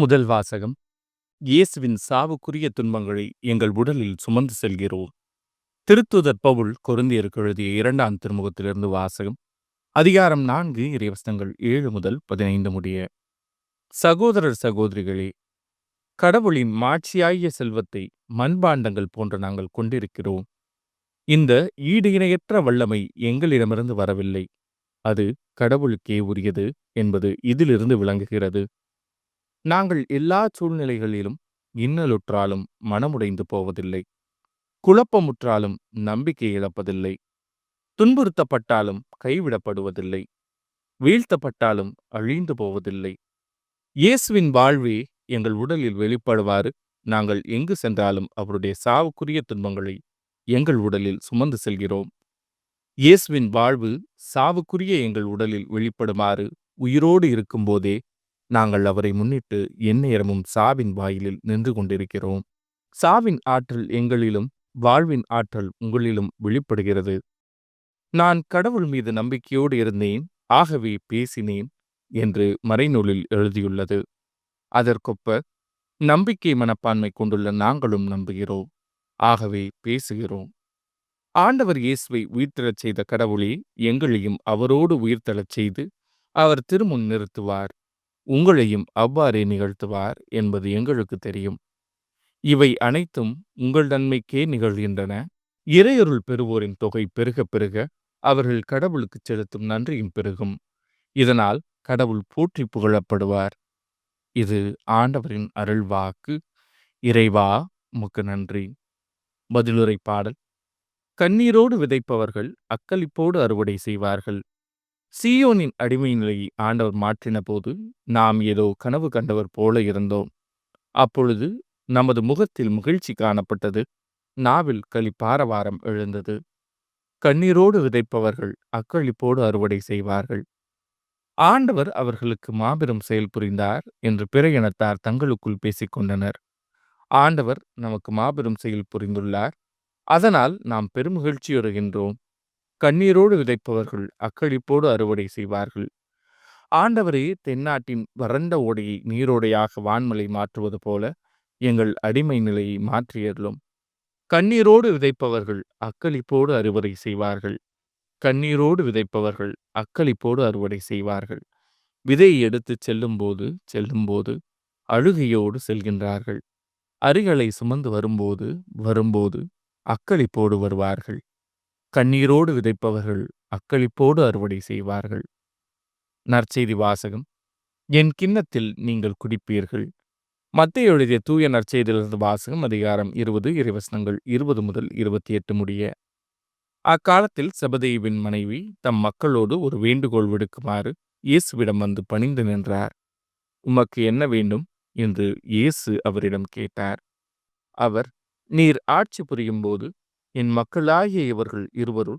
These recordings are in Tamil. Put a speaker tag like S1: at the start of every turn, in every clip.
S1: முதல் வாசகம். இயேசுவின் சாவுக்குரிய துன்பங்களை எங்கள் உடலில் சுமந்து செல்கிறோம். திருத்துதர் பவுல் கொரிந்தியருக்கு எழுதிய 2ஆம் திருமுகத்திலிருந்து வாசகம். அதிகாரம் 4 இறைவசனங்கள் 7 முதல் 15 முடிய. சகோதரர் சகோதரிகளே, கடவுளின் மாட்சியாகிய செல்வத்தை மண்பாண்டங்கள் போன்ற நாங்கள் கொண்டிருக்கிறோம். இந்த ஈடு இணையற்ற வல்லமை எங்களிடமிருந்து வரவில்லை, அது கடவுளுக்கே உரியது என்பது இதிலிருந்து விளங்குகிறது. நாங்கள் எல்லா சூழ்நிலைகளிலும் இன்னலுற்றாலும் மனமுடைந்து போவதில்லை, குழப்பமுற்றாலும் நம்பிக்கை இழப்பதில்லை, துன்புறுத்தப்பட்டாலும் கைவிடப்படுவதில்லை, வீழ்த்தப்பட்டாலும் அழிந்து போவதில்லை. இயேசுவின் வாழ்வே எங்கள் உடலில் வெளிப்படுவாறு நாங்கள் எங்கு சென்றாலும் அவருடைய சாவுக்குரிய துன்பங்களை எங்கள் உடலில் சுமந்து செல்கிறோம். இயேசுவின் வாழ்வு சாவுக்குரிய எங்கள் உடலில் வெளிப்படுமாறு உயிரோடு இருக்கும்போதே நாங்கள் அவரை முன்னிட்டு எந்நேரமும் சாவின் வாயிலில் நின்று கொண்டிருக்கிறோம். சாவின் ஆற்றல் எங்களிலும், வாழ்வின் ஆற்றல் உங்களிலும் வெளிப்படுகிறது. நான் கடவுள் மீது நம்பிக்கையோடு இருந்தேன், ஆகவே பேசினேன் என்று மறைநூலில் எழுதியுள்ளது. அதற்கொப்ப நம்பிக்கை மனப்பான்மை கொண்டுள்ள நாங்களும் நம்புகிறோம், ஆகவே பேசுகிறோம். ஆண்டவர் இயேசுவை உயிர்த்தெழச் செய்த கடவுளே எங்களையும் அவரோடு உயிர்த்தெழச் செய்து அவர் திருமுன் நிறுத்துவார், உங்களையும் அவ்வாறே நிகழ்த்துவார் என்பது எங்களுக்கு தெரியும். இவை அனைத்தும் உங்கள் நன்மைக்கே நிகழ்கின்றன. இறையருள் பெறுவோரின் தொகை பெருக பெருக அவர்கள் கடவுளுக்கு செலுத்தும் நன்றியும் பெருகும். இதனால் கடவுள் போற்றி புகழப்படுவார். இது ஆண்டவரின் அருள்வாக்கு. இறைவா உமக்கு நன்றி. பதிலுரை பாடல். கண்ணீரோடு விதைப்பவர்கள் அக்களிப்போடு அறுவடை செய்வார்கள். சீயோனின் அடிமை நிலையை ஆண்டவர் மாற்றின போது நாம் ஏதோ கனவு கண்டவர் போல இருந்தோம். அப்பொழுது நமது முகத்தில் மகிழ்ச்சி காணப்பட்டது, நாவில் களிப்பாரவாரம் எழுந்தது. கண்ணீரோடு விதைப்பவர்கள் அக்களிப்போடு அறுவடை செய்வார்கள். ஆண்டவர் அவர்களுக்கு மாபெரும் செயல் புரிந்தார் என்று பிற இனத்தார் தங்களுக்குள் பேசிக்கொண்டனர். ஆண்டவர் நமக்கு மாபெரும் செயல் புரிந்துள்ளார், அதனால் நாம் பெருமகிழ்ச்சியுறுகின்றோம். கண்ணீரோடு விதைப்பவர்கள் அக்களிப்போடு அறுவடை செய்வார்கள். ஆண்டவரே தென்னாட்டின் வறண்ட ஓடையை நீரோடையாக வான்மலை மாற்றுவது போல எங்கள் அடிமை நிலையை மாற்றியருளும். கண்ணீரோடு விதைப்பவர்கள் அக்களிப்போடு அறுவடை செய்வார்கள். கண்ணீரோடு விதைப்பவர்கள் அக்களிப்போடு அறுவடை செய்வார்கள். விதையை எடுத்து செல்லும்போது அழுகையோடு செல்கின்றார்கள். அரிகளை சுமந்து வரும்போது அக்களிப்போடு வருவார்கள். கண்ணீரோடு விதைப்பவர்கள் அக்களிப்போடு அறுவடை செய்வார்கள். நற்செய்தி வாசகம். என் கிண்ணத்தில் நீங்கள் குடிப்பீர்கள். மத்தேயு எழுதிய தூய நற்செய்தியிலிருந்து வாசகம். அதிகாரம் 20 இறைவசனங்கள் 20 முதல் 28 முடிய. அக்காலத்தில் செபதேயுவின் மனைவி தம் மக்களோடு ஒரு வேண்டுகோள் விடுக்குமாறு இயேசுவிடம் வந்து பணிந்து நின்றார். உமக்கு என்ன வேண்டும் என்று இயேசு அவரிடம் கேட்டார். அவர், நீர் ஆட்சி புரியும் போது என் மக்களாகிய இவர்கள் இருவருள்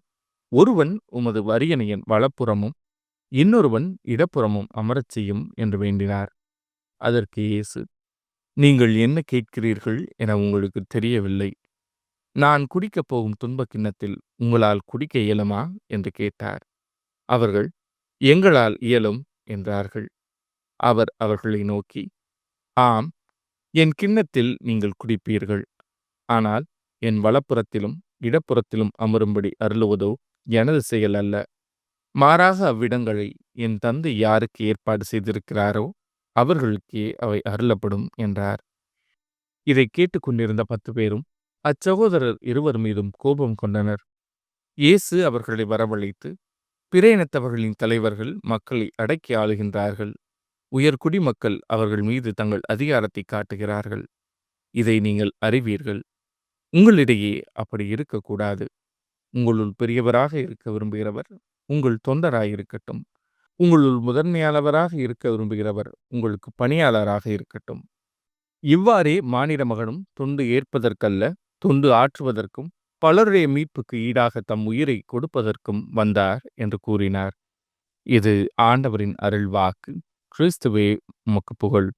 S1: ஒருவன் உமது வரியணையின் வலப்புறமும் இன்னொருவன் இடப்புறமும் அமரச் செய்யும் என்று வேண்டினார். அதற்கு இயேசு, நீங்கள் என்ன கேட்கிறீர்கள் என உங்களுக்கு தெரியவில்லை. நான் குடிக்கப் போகும் துன்பக் கிண்ணத்தில் உங்களால் குடிக்க இயலுமா என்று கேட்டார். அவர்கள், எங்களால் இயலும் என்றார்கள். அவர் அவர்களை நோக்கி, ஆம், என் கிண்ணத்தில் நீங்கள் குடிப்பீர்கள். ஆனால் என் வலப்புறத்திலும் இடப்புறத்திலும் அமரும்படி அருளுவதோ எனது செயல் அல்ல. மாறாக அவ்விடங்களை என் தந்தை யாருக்கு ஏற்பாடு செய்திருக்கிறாரோ அவர்களுக்கே அவை அருளப்படும் என்றார். இதை கேட்டுக்கொண்டிருந்த 10 பேரும் அச்சகோதரர் இருவர் மீதும் கோபம் கொண்டனர். இயேசு அவர்களை வரவழைத்து, பிற இனத்தவர்களின் தலைவர்கள் மக்களை அடக்கி ஆளுகின்றார்கள். உயர்குடி மக்கள் அவர்கள் மீது தங்கள் அதிகாரத்தை காட்டுகிறார்கள். இதை நீங்கள் அறிவீர்கள். உங்களிடையே அப்படி இருக்கக்கூடாது. உங்களுள் பெரியவராக இருக்க விரும்புகிறவர் உங்கள் தொண்டராயிருக்கட்டும். உங்களுள் முதன்மையானவராக இருக்க விரும்புகிறவர் உங்களுக்கு பணியாளராக இருக்கட்டும். இவ்வாறே மானிட மகனும் தொண்டு ஏற்பதற்கல்ல, தொண்டு ஆற்றுவதற்கும் பலருடைய மீட்புக்கு ஈடாக தம் உயிரை கொடுப்பதற்கும் வந்தார் என்று கூறினார். இது ஆண்டவரின் அருள் வாக்கு. கிறிஸ்துவே உமக்கு புகழ்.